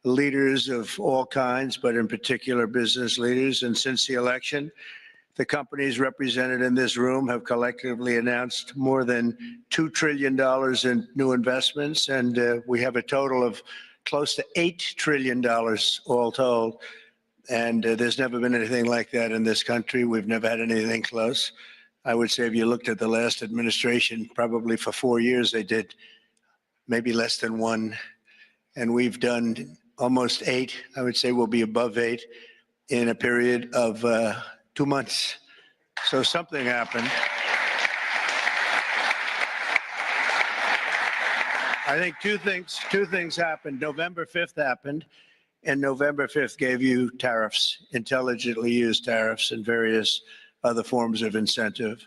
leaders of all kinds, but in particular business leaders. And since the election, the companies represented in this room have collectively announced more than $2 trillion in new investments, and we have a total of close to $8 trillion all told. And there's never been anything like that in this country. We've never had anything close. I would say if you looked at the last administration, probably for 4 years they did maybe less than one. And we've done almost 8. I would say we'll be above 8 in a period of 2 months. So something happened. I think two things happened. November 5th happened, and November 5th gave you tariffs, intelligently used tariffs and various other forms of incentive.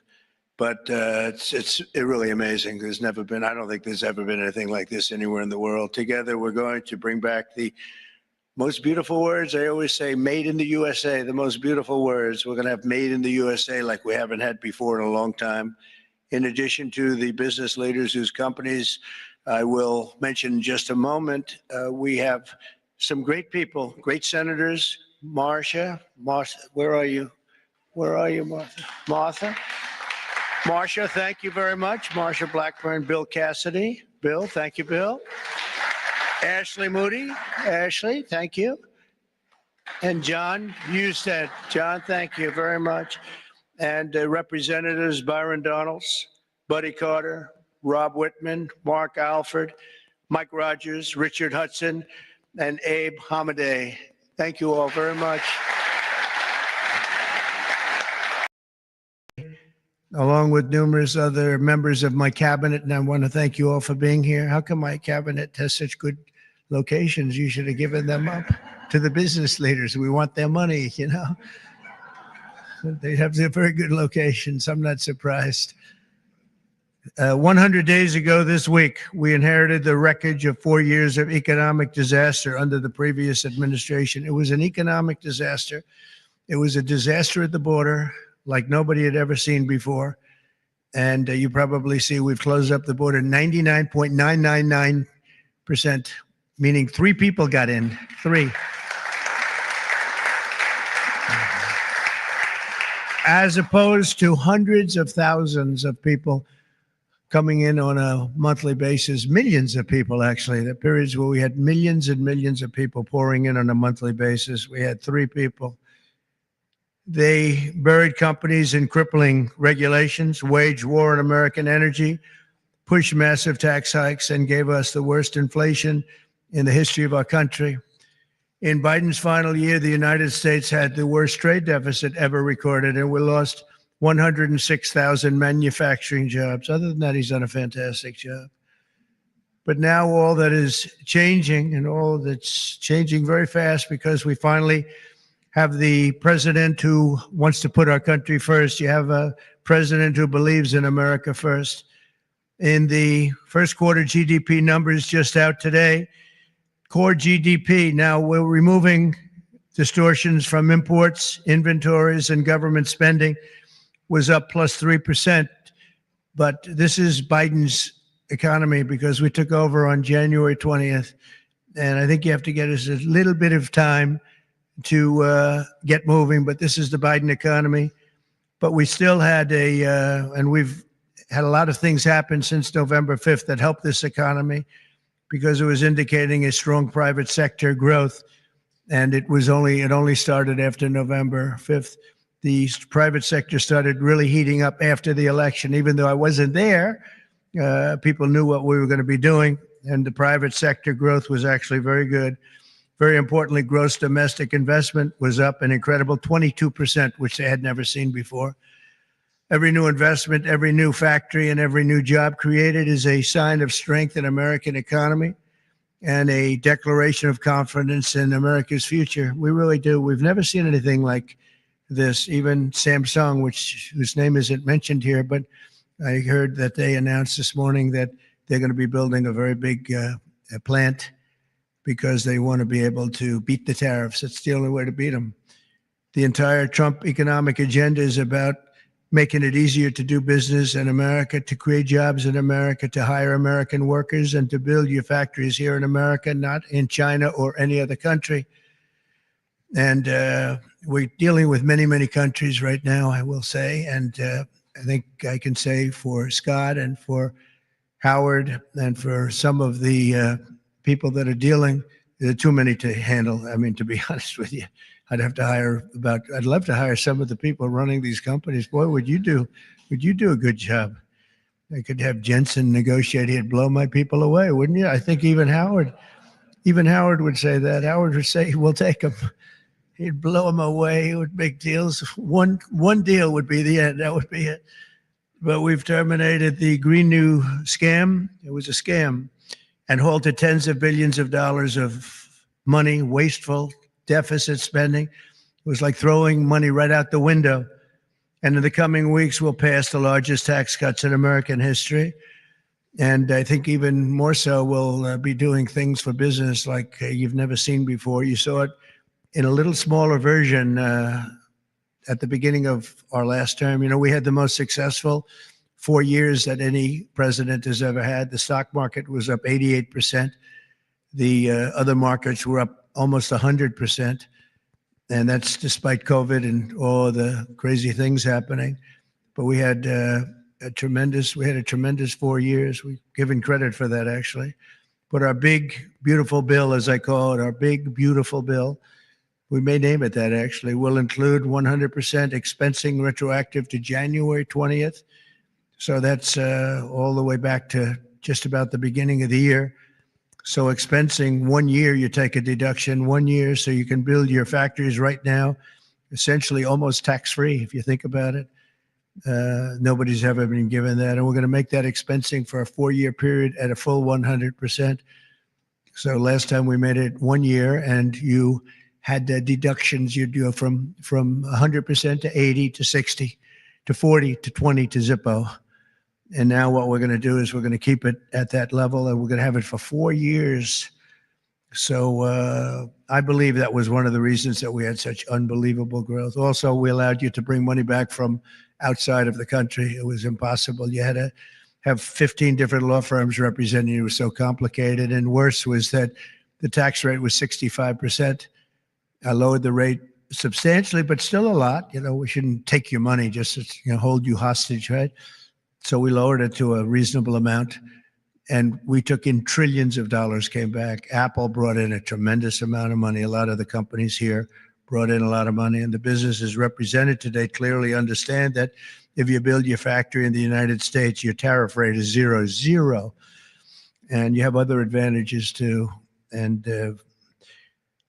But it's really amazing. There's never been, I don't think there's ever been anything like this anywhere in the world. Together, we're going to bring back the most beautiful words. I always say made in the USA, the most beautiful words. We're going to have made in the USA like we haven't had before in a long time. In addition to the business leaders whose companies I will mention in just a moment, we have some great people, great senators. Marcia, where are you? Where are you, Martha? Marcia, thank you very much. Marcia Blackburn, Bill Cassidy. Bill, thank you, Bill. Ashley Moody. Ashley, thank you. And John Husted. John, thank you very much. And Representatives Byron Donalds, Buddy Carter, Rob Whitman, Mark Alford, Mike Rogers, Richard Hudson, and Abe Hamadeh. Thank you all very much. Along with numerous other members of my cabinet, and I want to thank you all for being here. How come my cabinet has such good locations? You should have given them up to the business leaders. We want their money, you know. They have very good locations. I'm not surprised. 100 days ago this week, we inherited the wreckage of 4 years of economic disaster under the previous administration. It was an economic disaster. It was a disaster at the border like nobody had ever seen before. And you probably see we've closed up the border 99.999%, meaning 3 people got in, 3. As opposed to hundreds of thousands of people coming in on a monthly basis, millions of people actually. The periods where we had millions and millions of people pouring in on a monthly basis, we had 3 people. They buried companies in crippling regulations, waged war on American energy, pushed massive tax hikes, and gave us the worst inflation in the history of our country. In Biden's final year, the United States had the worst trade deficit ever recorded, and we lost 106,000 manufacturing jobs. Other than that, he's done a fantastic job. But now all that is changing, and all that's changing very fast, because we finally have the president who wants to put our country first. You have a president who believes in America first. In the first quarter GDP numbers just out today, core GDP, now we're removing distortions from imports, inventories, and government spending, was up plus 3%. But this is Biden's economy because we took over on January 20th. And I think you have to get us a little bit of time to get moving, but this is the Biden economy. But we still had and we've had a lot of things happen since November 5th that helped this economy, because it was indicating a strong private sector growth. And it only started after November 5th. The private sector started really heating up after the election. Even though I wasn't there, people knew what we were going to be doing, and the private sector growth was actually very good. Very importantly, gross domestic investment was up an incredible 22%, which they had never seen before. Every new investment, every new factory, and every new job created is a sign of strength in American economy and a declaration of confidence in America's future. We really do. We've never seen anything like this. Even Samsung, whose name isn't mentioned here, but I heard that they announced this morning that they're going to be building a very big plant because they want to be able to beat the tariffs. It's the only way to beat them. The entire Trump economic agenda is about making it easier to do business in America, to create jobs in America, to hire American workers, and to build your factories here in America, not in China or any other country. And we're dealing with many, many countries right now, I will say. And I think I can say for Scott and for Howard and for some of the people that are dealing, there are too many to handle. I mean, to be honest with you, I'd love to hire some of the people running these companies. Boy, would you do a good job. I could have Jensen negotiate. He'd blow my people away, wouldn't you? I think even Howard would say that. Howard would say, we'll take him. He'd blow them away. He would make deals. One deal would be the end. That would be it. But we've terminated the Green New scam. It was a scam, and halted tens of billions of dollars of money, wasteful deficit spending. It was like throwing money right out the window. And in the coming weeks, we'll pass the largest tax cuts in American history. And I think even more so, we'll be doing things for business like you've never seen before. You saw it in a little smaller version at the beginning of our last term. You know, we had the most successful 4 years that any president has ever had. The stock market was up 88%. The other markets were up almost 100%. And that's despite COVID and all the crazy things happening. But we had a tremendous 4 years. We've given credit for that, actually. But our big, beautiful bill, as I call it, our big, beautiful bill, we may name it that, actually, will include 100% expensing retroactive to January 20th. So that's all the way back to just about the beginning of the year. So expensing 1 year, you take a deduction 1 year so you can build your factories right now, essentially almost tax-free if you think about it. Nobody's ever been given that. And we're going to make that expensing for a 4-year period at a full 100%. So last time we made it 1 year and you had the deductions, you'd do from 100% to 80 to 60 to 40 to 20 to Zippo. And now what we're going to do is we're going to keep it at that level, and we're going to have it for 4 years. So I believe that was one of the reasons that we had such unbelievable growth. Also, we allowed you to bring money back from outside of the country. It was impossible. You had to have 15 different law firms representing you. It was so complicated. And worse was that the tax rate was 65%. I lowered the rate substantially, but still a lot. You know, we shouldn't take your money just to hold you hostage, right? So we lowered it to a reasonable amount, and we took in trillions of dollars, came back. Apple brought in a tremendous amount of money. A lot of the companies here brought in a lot of money, and the businesses represented today clearly understand that if you build your factory in the United States, your tariff rate is 0, and you have other advantages too, and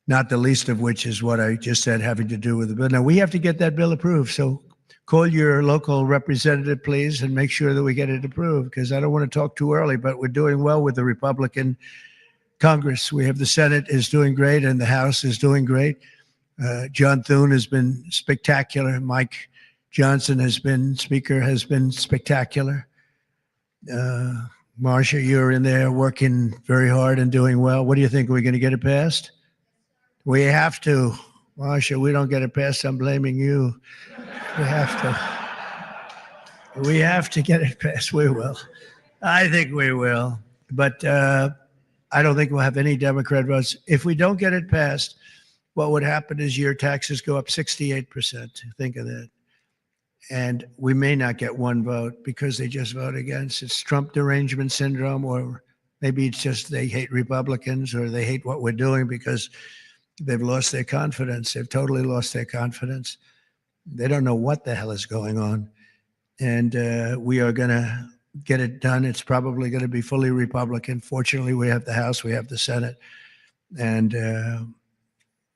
not the least of which is what I just said, having to do with the bill. Now, we have to get that bill approved, so call your local representative, please, and make sure that we get it approved, because I don't want to talk too early, but we're doing well with the Republican Congress. We have the Senate is doing great, and the House is doing great. John Thune has been spectacular. Mike Johnson Speaker has been spectacular. Marcia, you're in there working very hard and doing well. What do you think? Are we going to get it passed? We have to. Marcia, we don't get it passed, I'm blaming you. We have to get it passed. We will. I think we will. But I don't think we'll have any Democrat votes. If we don't get it passed, what would happen is your taxes go up 68%. Think of that. And we may not get one vote because they just vote against. It's Trump derangement syndrome, or maybe it's just they hate Republicans, or they hate what we're doing because they've lost their confidence. They've totally lost their confidence. They don't know what the hell is going on. And we are going to get it done. It's probably going to be fully Republican. Fortunately, we have the House, we have the Senate. And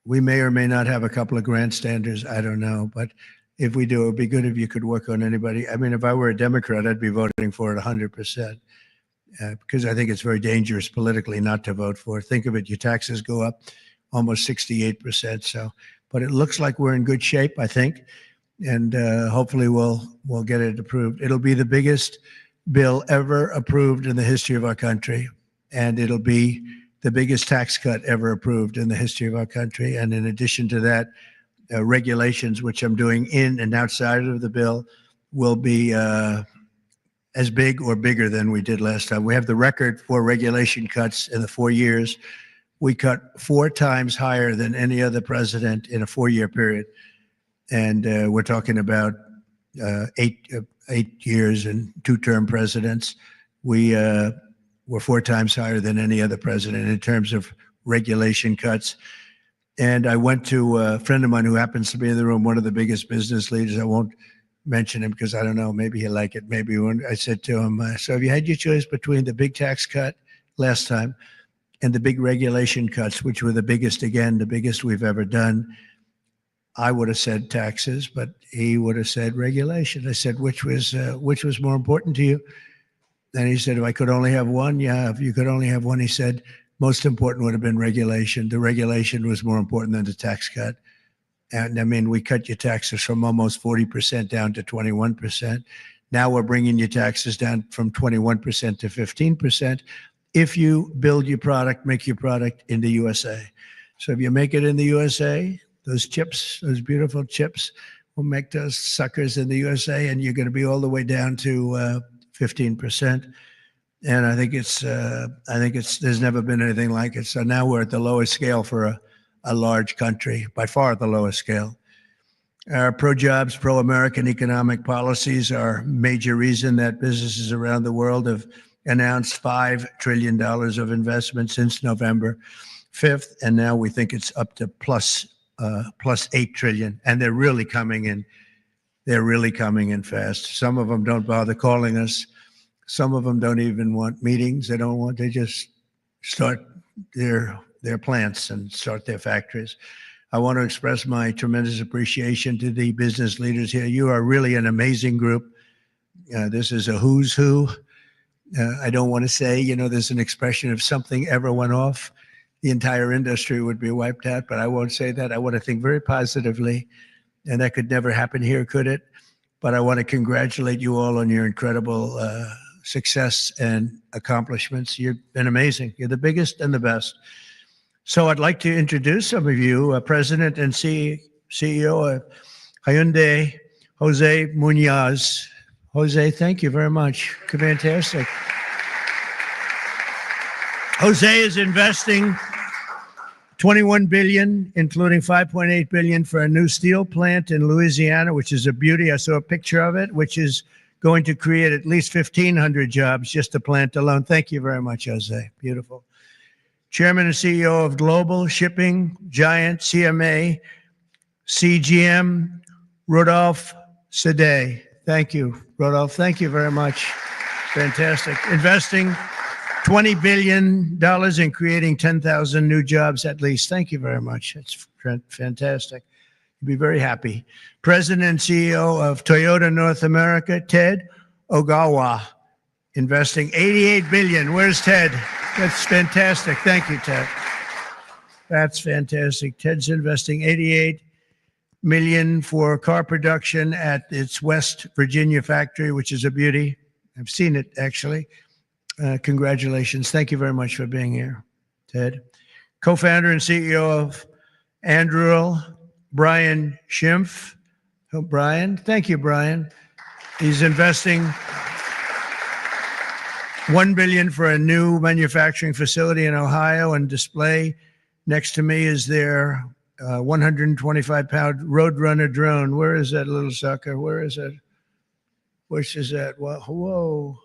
we may or may not have a couple of grandstanders. I don't know. But if we do, it would be good if you could work on anybody. I mean, if I were a Democrat, I'd be voting for it 100%. Because I think it's very dangerous politically not to vote for it. Think of it, your taxes go up almost 68%. So, but it looks like we're in good shape, I think, and hopefully we'll get it approved. It'll be the biggest bill ever approved in the history of our country, and it'll be the biggest tax cut ever approved in the history of our country. And in addition to that, regulations, which I'm doing in and outside of the bill, will be as big or bigger than we did last time. We have the record for regulation cuts in the 4 years. We cut 4 times higher than any other president in a 4-year period. And we're talking about 8 years and 2-term presidents. We're 4 times higher than any other president in terms of regulation cuts. And I went to a friend of mine who happens to be in the room, one of the biggest business leaders. I won't mention him because I don't know, maybe he'll like it, maybe he won't. I said to him, so have you had your choice between the big tax cut last time and the big regulation cuts, which were the biggest, again, the biggest we've ever done? I would have said taxes, but he would have said regulation. I said, which was more important to you? And he said, if I could only have one, yeah, if you could only have one, he said, most important would have been regulation. The regulation was more important than the tax cut. And I mean, we cut your taxes from almost 40% down to 21%. Now we're bringing your taxes down from 21% to 15%. If you build your product, make your product in the USA. So if you make it in the USA, those chips, those beautiful chips, will make those suckers in the USA, and you're going to be all the way down to 15%. And I think there's never been anything like it. So now we're at the lowest scale for a large country, by far the lowest scale. Our pro-jobs, pro-American economic policies are a major reason that businesses around the world have announced $5 trillion of investment since November 5th. And now we think it's up to plus 8 trillion. And they're really coming in. They're really coming in fast. Some of them don't bother calling us. Some of them don't even want meetings. They just start their plants and start their factories. I want to express my tremendous appreciation to the business leaders here. You are really an amazing group. This is a who's who. I don't want to say, there's an expression if something ever went off, the entire industry would be wiped out, but I won't say that. I want to think very positively, and that could never happen here, could it? But I want to congratulate you all on your incredible success and accomplishments. You've been amazing. You're the biggest and the best. So I'd like to introduce some of you, President and CEO of Hyundai, Jose Munoz. Jose, thank you very much. Fantastic. Jose is investing $21 billion, including $5.8 billion for a new steel plant in Louisiana, which is a beauty. I saw a picture of it, which is going to create at least 1,500 jobs, just the plant alone. Thank you very much, Jose. Beautiful. Chairman and CEO of Global Shipping Giant CMA, CGM, Rodolphe Sade. Thank you, Rodolphe. Thank you very much. Fantastic. Investing $20 billion in creating 10,000 new jobs at least. Thank you very much. That's fantastic. You'll be very happy. President and CEO of Toyota North America, Ted Ogawa, investing $88 billion. Where's Ted? That's fantastic. Thank you, Ted. That's fantastic. Ted's investing $88 million for car production at its West Virginia factory, which is a beauty. I've seen it, actually. Congratulations. Thank you very much for being here, Ted. Co-founder and CEO of Anduril, Brian Schimpf. Oh, Brian. Thank you, Brian. He's investing $1 billion for a new manufacturing facility in Ohio and display. Next to me is their 125-pound Roadrunner drone. Where is that little sucker? Where is it? Which is that? Whoa.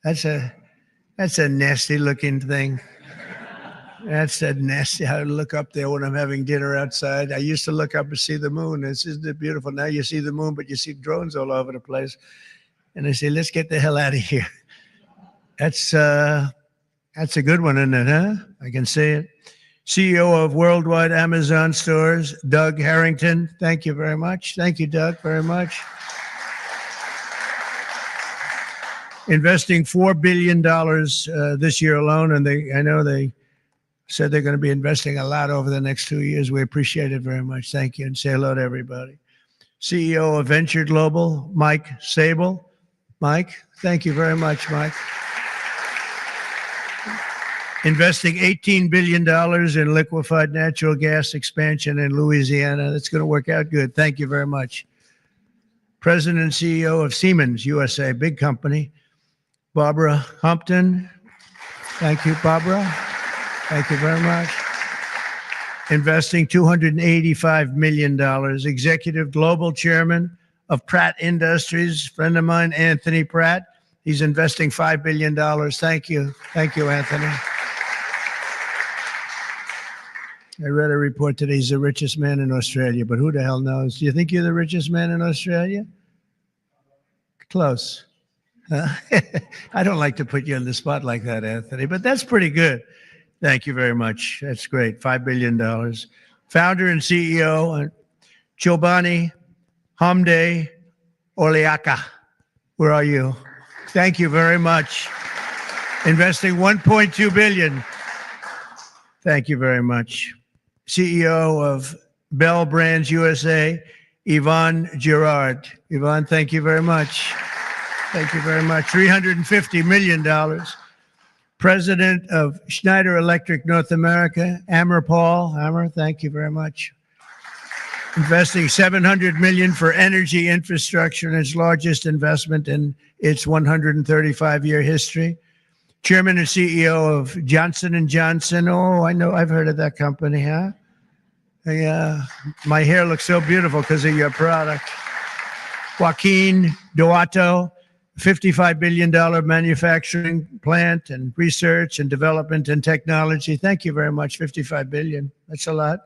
That's a nasty-looking thing. That's a nasty. I look up there when I'm having dinner outside. I used to look up and see the moon. Isn't it beautiful? Now you see the moon, but you see drones all over the place. And I say, let's get the hell out of here. That's a good one, isn't it, huh? I can see it. CEO of Worldwide Amazon Stores, Doug Harrington. Thank you very much. Thank you, Doug, very much. Investing $4 billion this year alone, and I know they said they're going to be investing a lot over the next 2 years. We appreciate it very much. Thank you, and say hello to everybody. CEO of Venture Global, Mike Sable. Mike, thank you very much, Mike. Investing $18 billion in liquefied natural gas expansion in Louisiana. That's going to work out good. Thank you very much. President and CEO of Siemens USA, big company, Barbara Humpton. Thank you, Barbara. Thank you very much. Investing $285 million. Executive Global Chairman of Pratt Industries, friend of mine, Anthony Pratt. He's investing $5 billion. Thank you. Thank you, Anthony. I read a report today he's the richest man in Australia, but who the hell knows? Do you think you're the richest man in Australia? Close. I don't like to put you on the spot like that, Anthony, but that's pretty good. Thank you very much. That's great. $5 billion. Founder and CEO, Chobani Hamde Oleaka. Where are you? Thank you very much. Investing $1.2 billion. Thank you very much. CEO of Bell Brands USA, Yvonne Girard. Yvonne, thank you very much. Thank you very much. $350 million. President of Schneider Electric North America, Amar Paul. Amar, thank you very much. Investing $700 million for energy infrastructure in its largest investment in its 135-year history. Chairman and CEO of Johnson & Johnson. Oh, I know, I've heard of that company, huh? Yeah, my hair looks so beautiful because of your product. Joaquin Duato, $55 billion manufacturing plant and research and development and technology. Thank you very much, $55 billion. That's a lot.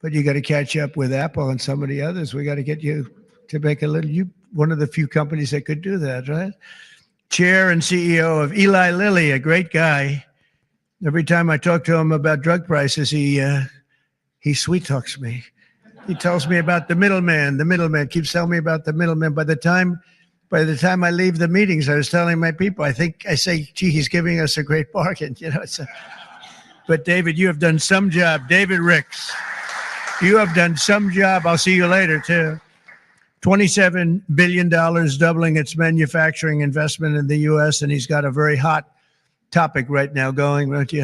But you got to catch up with Apple and some of the others. We got to get you to make a little, one of the few companies that could do that, right? Chair and CEO of Eli Lilly, a great guy. Every time I talk to him about drug prices, he sweet talks me. He tells me about the middleman. The middleman keeps telling me about the middleman. By the time I leave the meetings, I was telling my people, I say, gee, he's giving us a great bargain. You know. But David, you have done some job. David Ricks, you have done some job. I'll see you later too. $27 billion, doubling its manufacturing investment in the U.S., and he's got a very hot topic right now going, don't you?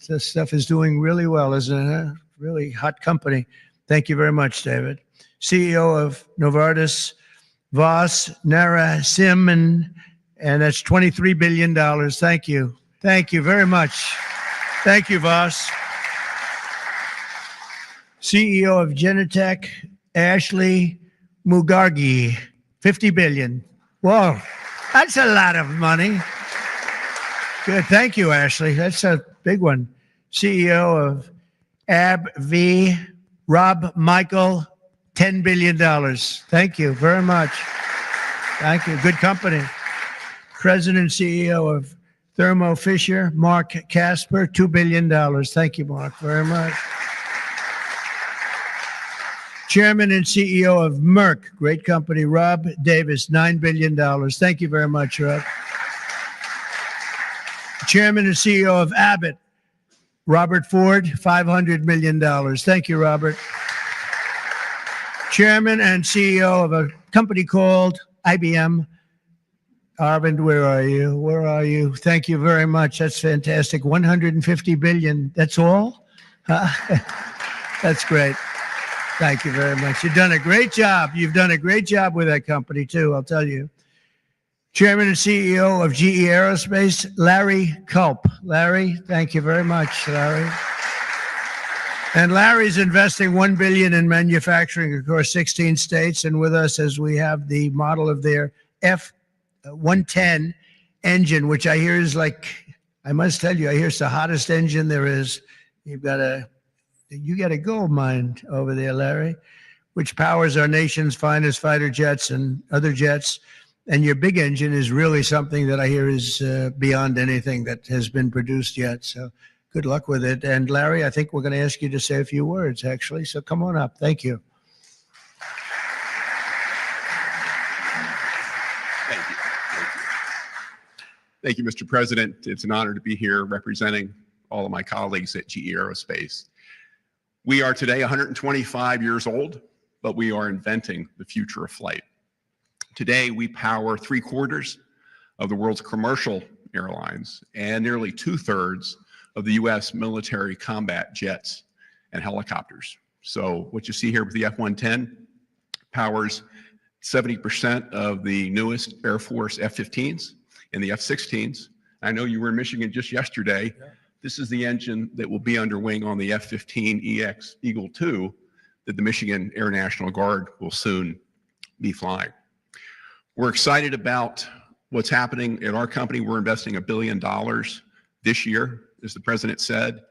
This stuff is doing really well, isn't it? Really hot company. Thank you very much, David. CEO of Novartis, Vas Narasimhan, and that's $23 billion. Thank you. Thank you very much. Thank you, Vas. CEO of Genentech, Ashley Mugargi, $50 billion. Whoa, that's a lot of money. Good, thank you, Ashley. That's a big one. CEO of AbbVie, Rob Michael, $10 billion. Thank you very much. Thank you, good company. President and CEO of Thermo Fisher, Mark Casper, $2 billion. Thank you, Mark, very much. Chairman and CEO of Merck, great company, Rob Davis, $9 billion. Thank you very much, Rob. Chairman and CEO of Abbott, Robert Ford, $500 million. Thank you, Robert. Chairman and CEO of a company called IBM. Arvind, where are you? Where are you? Thank you very much. That's fantastic. $150 billion. That's all? That's great. Thank you very much. You've done a great job. You've done a great job with that company, too, I'll tell you. Chairman and CEO of GE Aerospace, Larry Culp. Larry, thank you very much, Larry. And Larry's investing $1 billion in manufacturing across 16 states, and with us as we have the model of their F-110 engine, which I hear is like, I must tell you, I hear it's the hottest engine there is. You got a gold mine over there, Larry, which powers our nation's finest fighter jets and other jets. And your big engine is really something that I hear is beyond anything that has been produced yet. So good luck with it. And Larry, I think we're going to ask you to say a few words, actually. So come on up. Thank you. Thank you. Thank you, Mr. President. It's an honor to be here representing all of my colleagues at GE Aerospace. We are today 125 years old, but we are inventing the future of flight. Today, we power 3/4 of the world's commercial airlines and nearly 2/3 of the U.S. military combat jets and helicopters. So what you see here with the F-110 powers 70% of the newest Air Force F-15s and the F-16s. I know you were in Michigan just yesterday. Yeah. This is the engine that will be under wing on the F-15EX Eagle II that the Michigan Air National Guard will soon be flying. We're excited about what's happening at our company. We're investing $1 billion this year, as the president said,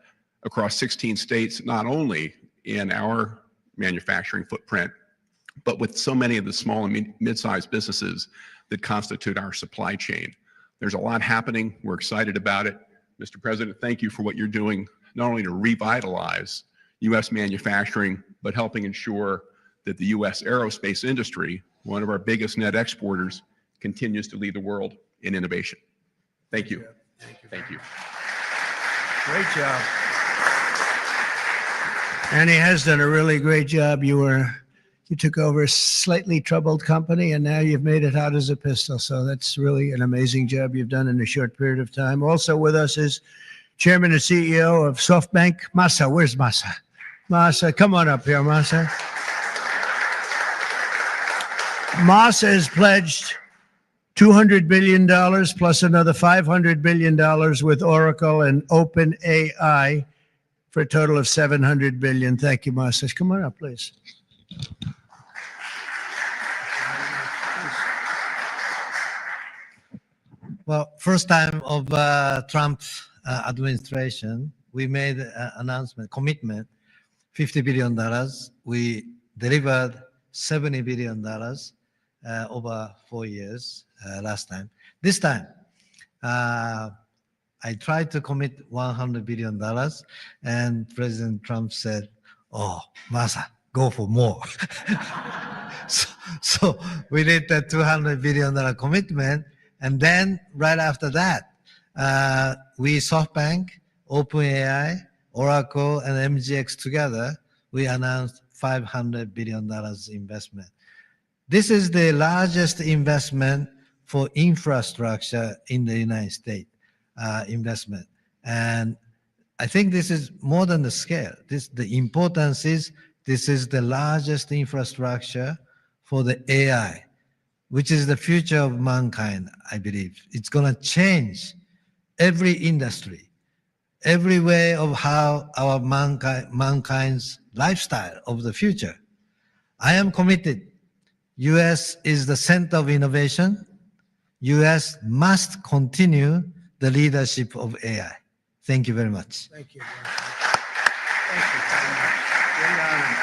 across 16 states, not only in our manufacturing footprint, but with so many of the small and mid-sized businesses that constitute our supply chain. There's a lot happening. We're excited about it. Mr. President, thank you for what you're doing, not only to revitalize U.S. manufacturing, but helping ensure that the U.S. aerospace industry, one of our biggest net exporters, continues to lead the world in innovation. Thank you. Thank you. Great job. And he has done a really great job. You took over a slightly troubled company, and now you've made it hot as a pistol. So that's really an amazing job you've done in a short period of time. Also with us is Chairman and CEO of SoftBank, Masa. Where's Masa? Masa, come on up here, Masa. Masa has pledged $200 billion plus another $500 billion with Oracle and OpenAI for a total of $700 billion. Thank you, Masa. Come on up, please. Well, first time of Trump administration, we made an announcement, commitment, $50 billion. We delivered $70 billion over 4 years last time. This time, I tried to commit $100 billion, and President Trump said, "Oh, Masa, go for more." so we did that $200 billion commitment. And then right after that, we SoftBank, OpenAI, Oracle, and MGX together, we announced $500 billion investment. This is the largest investment for infrastructure in the United States, investment. And I think this is more than the scale. The importance is this is the largest infrastructure for the AI, which is the future of mankind, I believe. It's going to change every industry, every way of how our mankind's lifestyle of the future. I am committed. U.S. is the center of innovation. U.S. must continue the leadership of AI. Thank you very much. Thank you. Thank you very much. Great honor.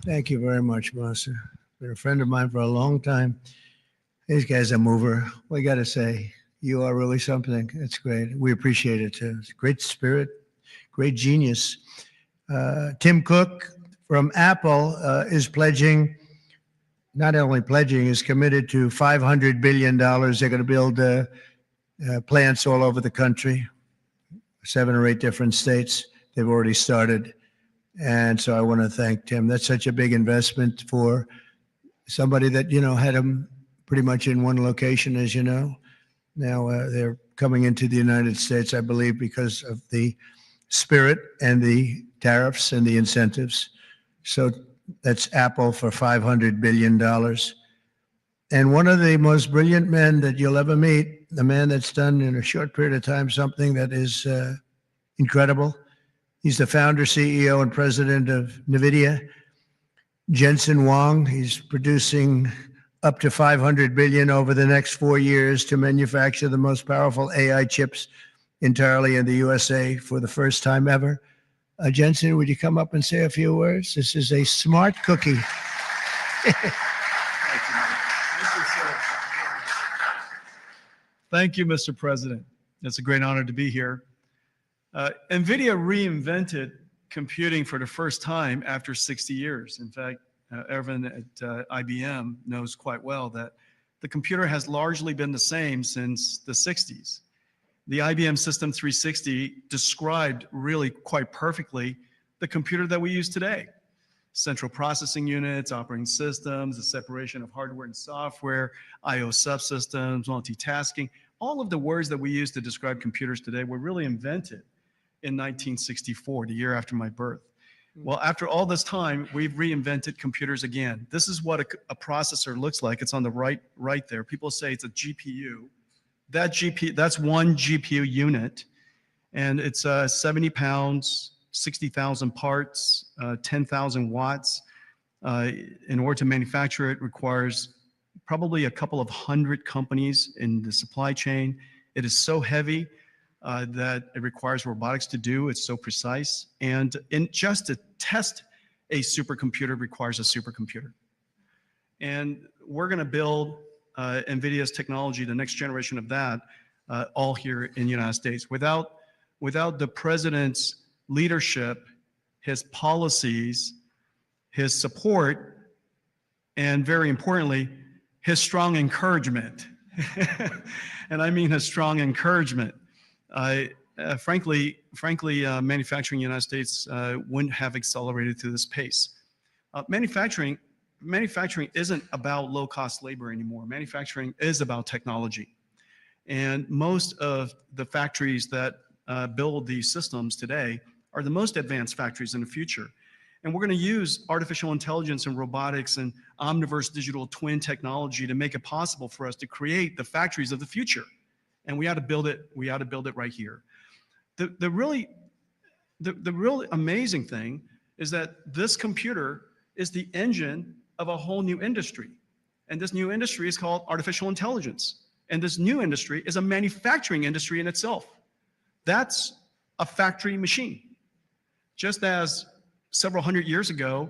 Thank you very much, Masa. Been a friend of mine for a long time. These guys are mover. We got to say, you are really something. It's great. We appreciate it too. It's great spirit, great genius. Tim Cook from Apple is pledging, not only pledging, is committed to $500 billion. They're going to build plants all over the country, 7 or 8 different states. They've already started. And so I want to thank Tim. That's such a big investment for somebody that, had them pretty much in one location, as you know. Now they're coming into the United States, I believe, because of the spirit and the tariffs and the incentives. So that's Apple for $500 billion. And one of the most brilliant men that you'll ever meet, the man that's done in a short period of time something that is incredible. He's the founder, CEO, and president of NVIDIA, Jensen Huang. He's producing up to $500 billion over the next 4 years to manufacture the most powerful AI chips entirely in the USA for the first time ever. Jensen, would you come up and say a few words? This is a smart cookie. Thank you, Mr. President. It's a great honor to be here. NVIDIA reinvented computing for the first time after 60 years. In fact, Ervin at IBM knows quite well that the computer has largely been the same since the 60s. The IBM System 360 described really quite perfectly the computer that we use today. Central processing units, operating systems, the separation of hardware and software, I/O subsystems, multitasking. All of the words that we use to describe computers today were really invented in 1964, the year after my birth. Well, after all this time, we've reinvented computers again. This is what a processor looks like. It's on the right there. People say it's a GPU. That's one GPU unit, and it's 70 pounds, 60,000 parts, 10,000 watts. In order to manufacture it requires probably a couple of hundred companies in the supply chain. It is so heavy that it requires robotics to do. It's so precise. And just to test a supercomputer requires a supercomputer. And we're going to build NVIDIA's technology, the next generation of that, all here in the United States. Without the president's leadership, his policies, his support, and very importantly, his strong encouragement. And I mean his strong encouragement. Frankly, manufacturing in the United States wouldn't have accelerated to this pace. Manufacturing isn't about low-cost labor anymore. Manufacturing is about technology. And most of the factories that build these systems today are the most advanced factories in the future. And we're going to use artificial intelligence and robotics and omniverse digital twin technology to make it possible for us to create the factories of the future. And we ought to build it. We ought to build it right here. The really amazing thing is that this computer is the engine of a whole new industry. And this new industry is called artificial intelligence. And this new industry is a manufacturing industry in itself. That's a factory machine. Just as several hundred years ago,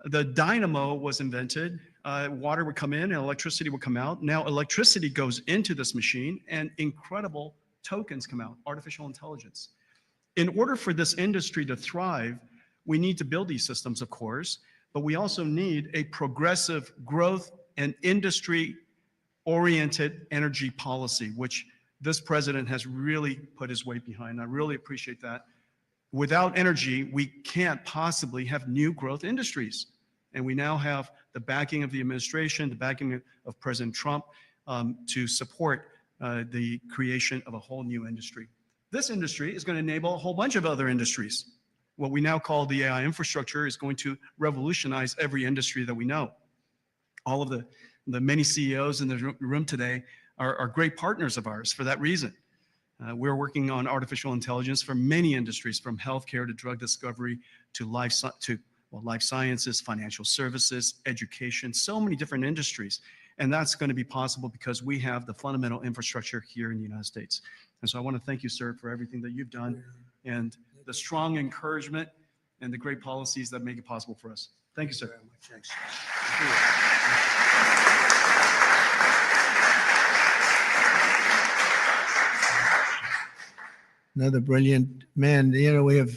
the dynamo was invented, water would come in and electricity would come out. Now electricity goes into this machine and incredible tokens come out, artificial intelligence. In order for this industry to thrive, we need to build these systems, of course, but we also need a progressive growth and industry-oriented energy policy, which this president has really put his weight behind. I really appreciate that. Without energy, we can't possibly have new growth industries. And we now have the backing of the administration, the backing of President Trump to support the creation of a whole new industry. This industry is going to enable a whole bunch of other industries. What we now call the AI infrastructure is going to revolutionize every industry that we know. All of the many CEOs in the room today are great partners of ours for that reason. We're working on artificial intelligence for many industries, from healthcare to drug discovery to life sciences, financial services, education, so many different industries. And that's going to be possible because we have the fundamental infrastructure here in the United States. And so I want to thank you, sir, for everything that you've done and the strong encouragement and the great policies that make it possible for us. Thank you, sir. Very much. Thanks. Another brilliant man. You know, we have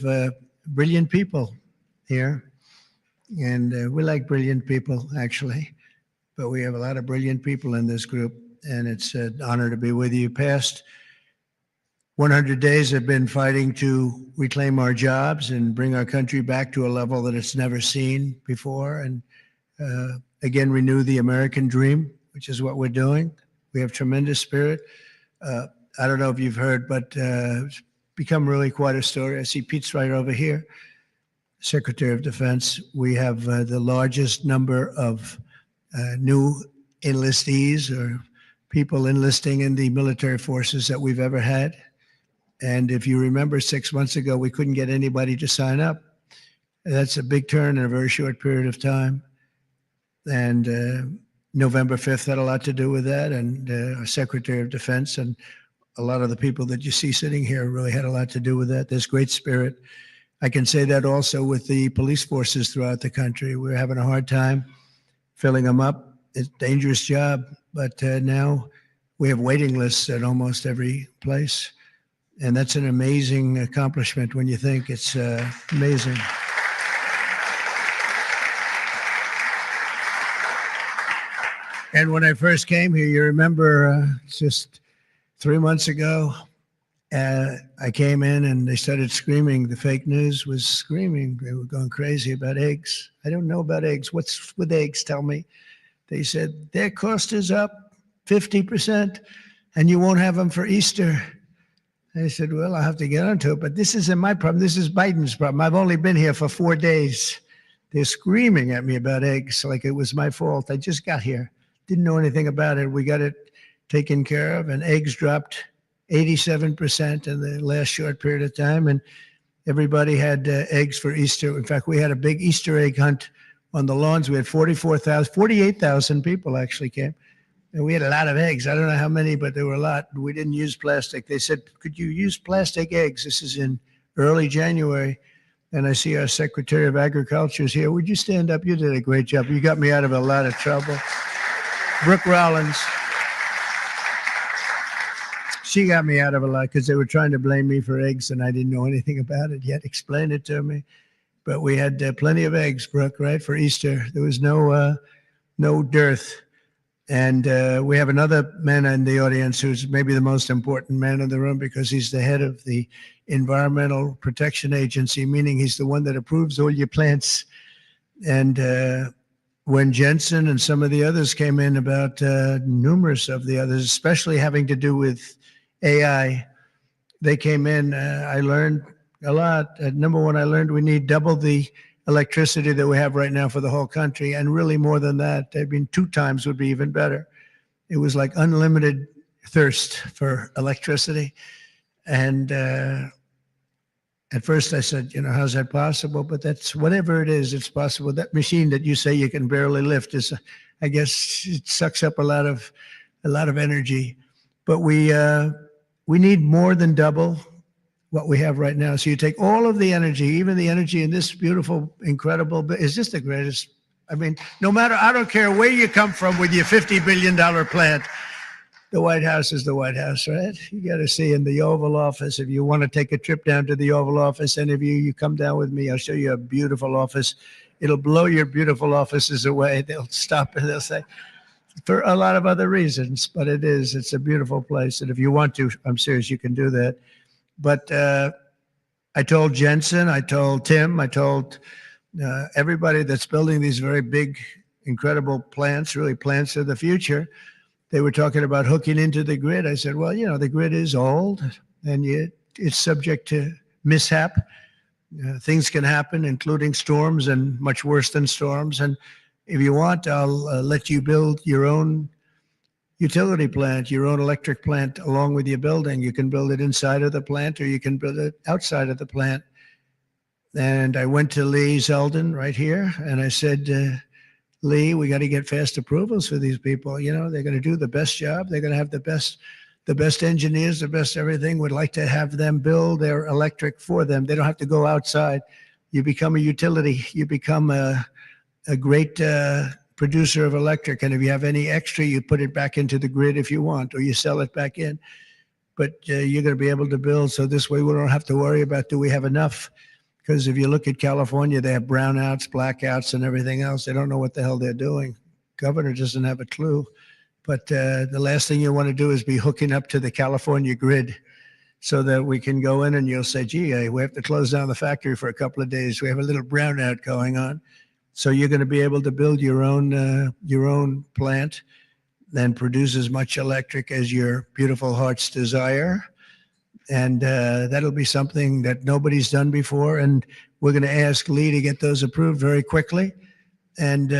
brilliant people here, and we like brilliant people, actually, but we have a lot of brilliant people in this group, and it's an honor to be with you. Past 100 days have been fighting to reclaim our jobs and bring our country back to a level that it's never seen before, and again, renew the American dream, which is what we're doing. We have tremendous spirit. I don't know if you've heard, but it's become really quite a story. I see Pete's right over here, Secretary of Defense. We have the largest number of new enlistees or people enlisting in the military forces that we've ever had. And if you remember, 6 months ago, we couldn't get anybody to sign up. That's a big turn in a very short period of time. And November 5th had a lot to do with that. And our Secretary of Defense and a lot of the people that you see sitting here really had a lot to do with that. There's great spirit. I can say that also with the police forces throughout the country. We're having a hard time filling them up. It's a dangerous job, but now we have waiting lists at almost every place. And that's an amazing accomplishment when you think. It's amazing. And when I first came here, you remember just 3 months ago, I came in and they started screaming. The fake news was screaming. They were going crazy about eggs. I don't know about eggs. What's with eggs? Tell me. They said their cost is up 50% and you won't have them for Easter. I said, well, I'll have to get onto it, but this isn't my problem. This is Biden's problem. I've only been here for 4 days. They're screaming at me about eggs like it was my fault. I just got here. Didn't know anything about it. We got it taken care of, and eggs dropped 87% in the last short period of time, and everybody had eggs for Easter. In fact, we had a big Easter egg hunt on the lawns. We had 48,000 people actually came, and we had a lot of eggs. I don't know how many, but there were a lot. We didn't use plastic. They said, could you use plastic eggs? This is in early January, and I see our Secretary of Agriculture is here. Would you stand up? You did a great job. You got me out of a lot of trouble. Brooke Rollins. She got me out of a lot because they were trying to blame me for eggs, and I didn't know anything about it yet. Explain it to me. But we had plenty of eggs, Brooke, right, for Easter. There was no dearth. And we have another man in the audience who's maybe the most important man in the room because he's the head of the Environmental Protection Agency, meaning he's the one that approves all your plants. And when Jensen and some of the others came in about numerous of the others, especially having to do with AI, they came in. I learned a lot. Number one, I learned we need double the electricity that we have right now for the whole country, and really more than that. I mean, 2 times would be even better. It was like unlimited thirst for electricity. And at first I said, how's that possible? But that's whatever it is, it's possible. That machine that you say you can barely lift is, I guess, it sucks up a lot of energy. But we need more than double what we have right now. So you take all of the energy, even the energy in this beautiful, incredible, it's just the greatest. I mean, no matter, I don't care where you come from with your $50 billion plant, the White House is the White House, right? You got to see in the Oval Office. If you want to take a trip down to the Oval Office, any of you come down with me. I'll show you a beautiful office. It'll blow your beautiful offices away. They'll stop and they'll say, for a lot of other reasons, but it's a beautiful place. And if you want to, I'm serious, you can do that. But I told Jensen, I told Tim, I told everybody that's building these very big, incredible plants, really plants of the future. They were talking about hooking into the grid. I said, well, the grid is old and it's subject to mishap. Things can happen, including storms and much worse than storms. And if you want, I'll let you build your own utility plant, your own electric plant along with your building. You can build it inside of the plant or you can build it outside of the plant. And I went to Lee Zeldin right here and I said, Lee, we got to get fast approvals for these people. They're going to do the best job. They're going to have the best engineers, the best everything. We'd like to have them build their electric for them. They don't have to go outside. You become a utility. You become a great producer of electric. And if you have any extra, you put it back into the grid if you want, or you sell it back in. But you're going to be able to build. So this way we don't have to worry about, do we have enough? Because if you look at California, they have brownouts, blackouts, and everything else. They don't know what the hell they're doing. Governor doesn't have a clue. But the last thing you want to do is be hooking up to the California grid so that we can go in and you'll say, gee, we have to close down the factory for a couple of days. We have a little brownout going on. So you're going to be able to build your own plant and produce as much electric as your beautiful heart's desire. And that'll be something that nobody's done before. And we're going to ask Lee to get those approved very quickly. And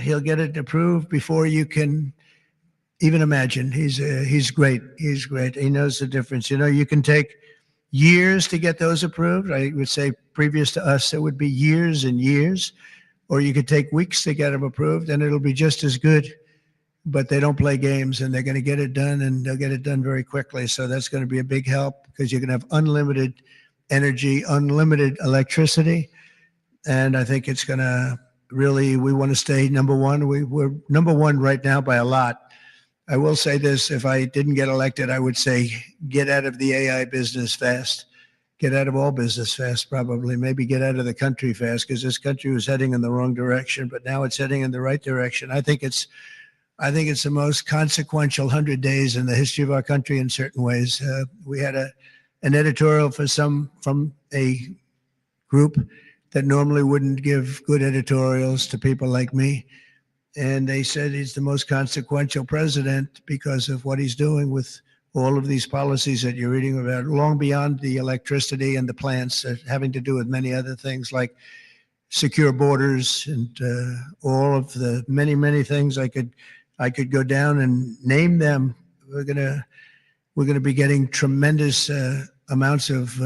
he'll get it approved before you can even imagine. He's great. He's great. He knows the difference. You can take years to get those approved. I would say previous to us, it would be years and years. Or you could take weeks to get them approved and it'll be just as good. But they don't play games and they're going to get it done and they'll get it done very quickly. So that's going to be a big help because you're going to have unlimited energy, unlimited electricity. And I think it's going to really, we want to stay number one. We're number one right now by a lot. I will say this, if I didn't get elected, I would say get out of the AI business fast. Get out of all business fast, probably. Maybe get out of the country fast because this country was heading in the wrong direction, but now it's heading in the right direction. I think it's the most consequential 100 days in the history of our country in certain ways. We had an editorial from a group that normally wouldn't give good editorials to people like me. And they said he's the most consequential president because of what he's doing with all of these policies that you're reading about, long beyond the electricity and the plants, having to do with many other things like secure borders and all of the many, many things I could go down and name them. We're gonna be getting tremendous amounts of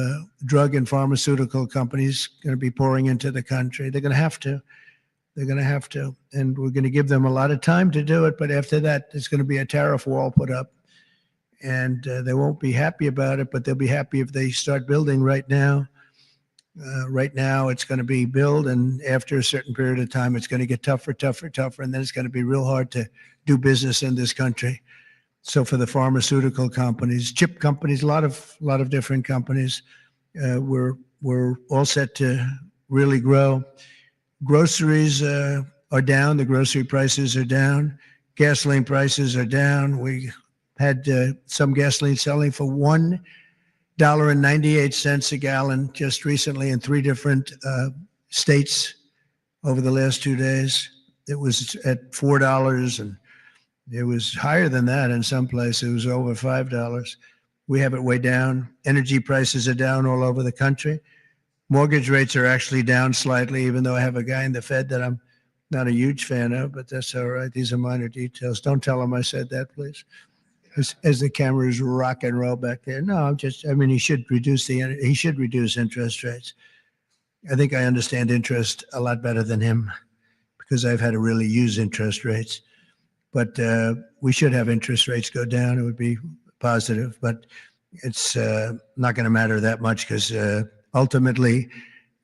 drug and pharmaceutical companies going to be pouring into the country. They're going to have to. They're going to have to. And we're going to give them a lot of time to do it. But after that, there's going to be a tariff wall put up. And they won't be happy about it, but they'll be happy if they start building right now. Right now, it's going to be build. And after a certain period of time, it's going to get tougher, tougher, tougher. And then it's going to be real hard to do business in this country. So for the pharmaceutical companies, chip companies, a lot of different companies, we're all set to really grow. Groceries are down. The grocery prices are down. Gasoline prices are down. We had some gasoline selling for $1.98 a gallon just recently in 3 different states over the last 2 days. It was at $4 and it was higher than that in some places. It was over $5. We have it way down. Energy prices are down all over the country. Mortgage rates are actually down slightly, even though I have a guy in the Fed that I'm not a huge fan of, but that's all right. These are minor details. Don't tell him I said that, please. As the cameras rock and roll back there. No, he should reduce interest rates. I think I understand interest a lot better than him because I've had to really use interest rates. But we should have interest rates go down. It would be positive, but it's not going to matter that much because ultimately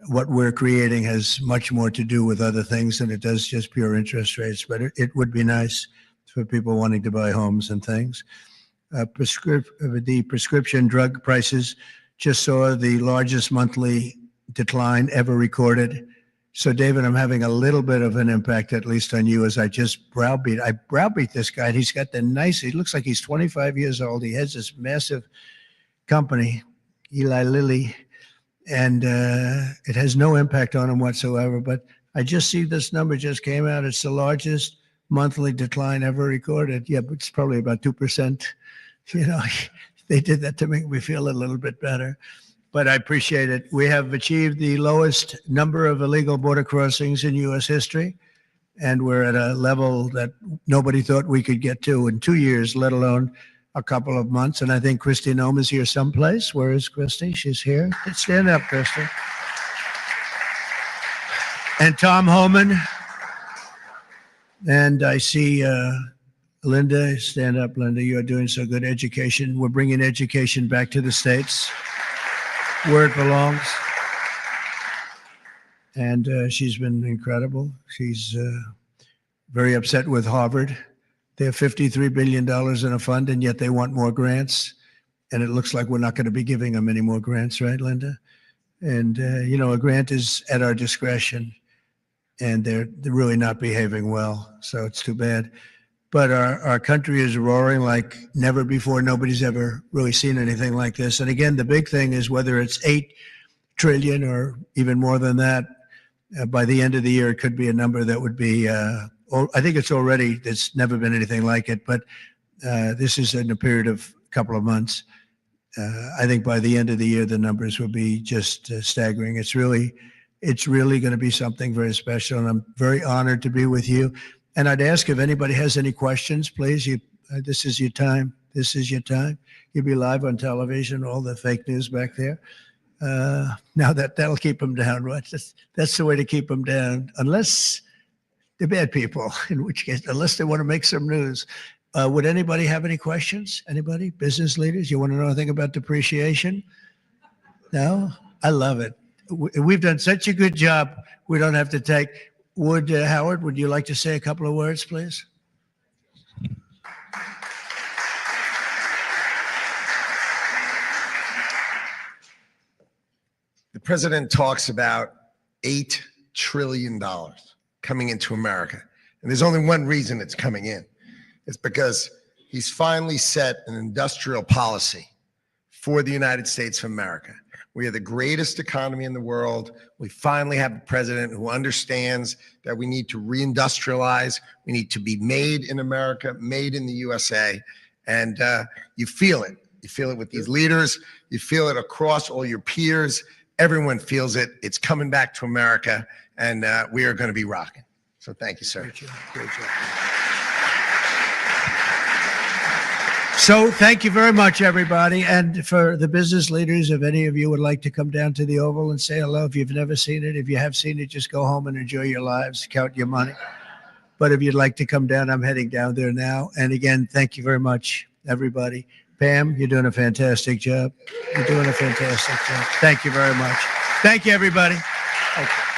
what we're creating has much more to do with other things than it does just pure interest rates. But it would be nice for people wanting to buy homes and things. The prescription drug prices just saw the largest monthly decline ever recorded. So, David, I'm having a little bit of an impact, at least on you, as I just browbeat this guy. And he's got he looks like he's 25 years old. He has this massive company, Eli Lilly, and it has no impact on him whatsoever. But I just see this number just came out. It's the largest monthly decline ever recorded. Yeah, but it's probably about 2%. They did that to make me feel a little bit better. But I appreciate it. We have achieved the lowest number of illegal border crossings in U.S. history, and we're at a level that nobody thought we could get to in 2 years, let alone a couple of months. And I think Kristi Noem is here someplace. Where is Kristi? She's here. Stand up, Kristi. And Tom Homan. And I see Linda. Stand up, Linda. You are doing so good. Education. We're bringing education back to the States, where it belongs. And she's been incredible. She's very upset with Harvard. They have $53 billion in a fund, and yet they want more grants. And it looks like we're not going to be giving them any more grants, right, Linda? And, a grant is at our discretion, and they're really not behaving well. So it's too bad. But our country is roaring like never before. Nobody's ever really seen anything like this. And again, the big thing is whether it's 8 trillion or even more than that, by the end of the year, it could be a number that would be, I think there's never been anything like it, but this is in a period of a couple of months. I think by the end of the year, the numbers will be just staggering. It's really going to be something very special. And I'm very honored to be with you. And I'd ask if anybody has any questions, please. This is your time. This is your time. You'll be live on television, all the fake news back there. Now that'll keep them down, right? That's the way to keep them down, unless they're bad people, in which case, unless they want to make some news. Would anybody have any questions? Anybody? Business leaders? You want to know anything about depreciation? No? I love it. We've done such a good job. We don't have to take. Howard, would you like to say a couple of words, please? The president talks about $8 trillion coming into America. And there's only one reason it's coming in. It's because he's finally set an industrial policy for the United States of America. We are the greatest economy in the world. We finally have a president who understands that we need to reindustrialize. We need to be made in America, made in the USA. And you feel it. You feel it with these leaders. You feel it across all your peers. Everyone feels it. It's coming back to America, and we are going to be rocking. So thank you, sir. Great job. Great job. So thank you very much, everybody. And for the business leaders, if any of you would like to come down to the Oval and say hello, if you've never seen it, if you have seen it, just go home and enjoy your lives, count your money. But if you'd like to come down, I'm heading down there now. And again, thank you very much, everybody. Pam, you're doing a fantastic job. You're doing a fantastic job. Thank you very much. Thank you, everybody. Thank you.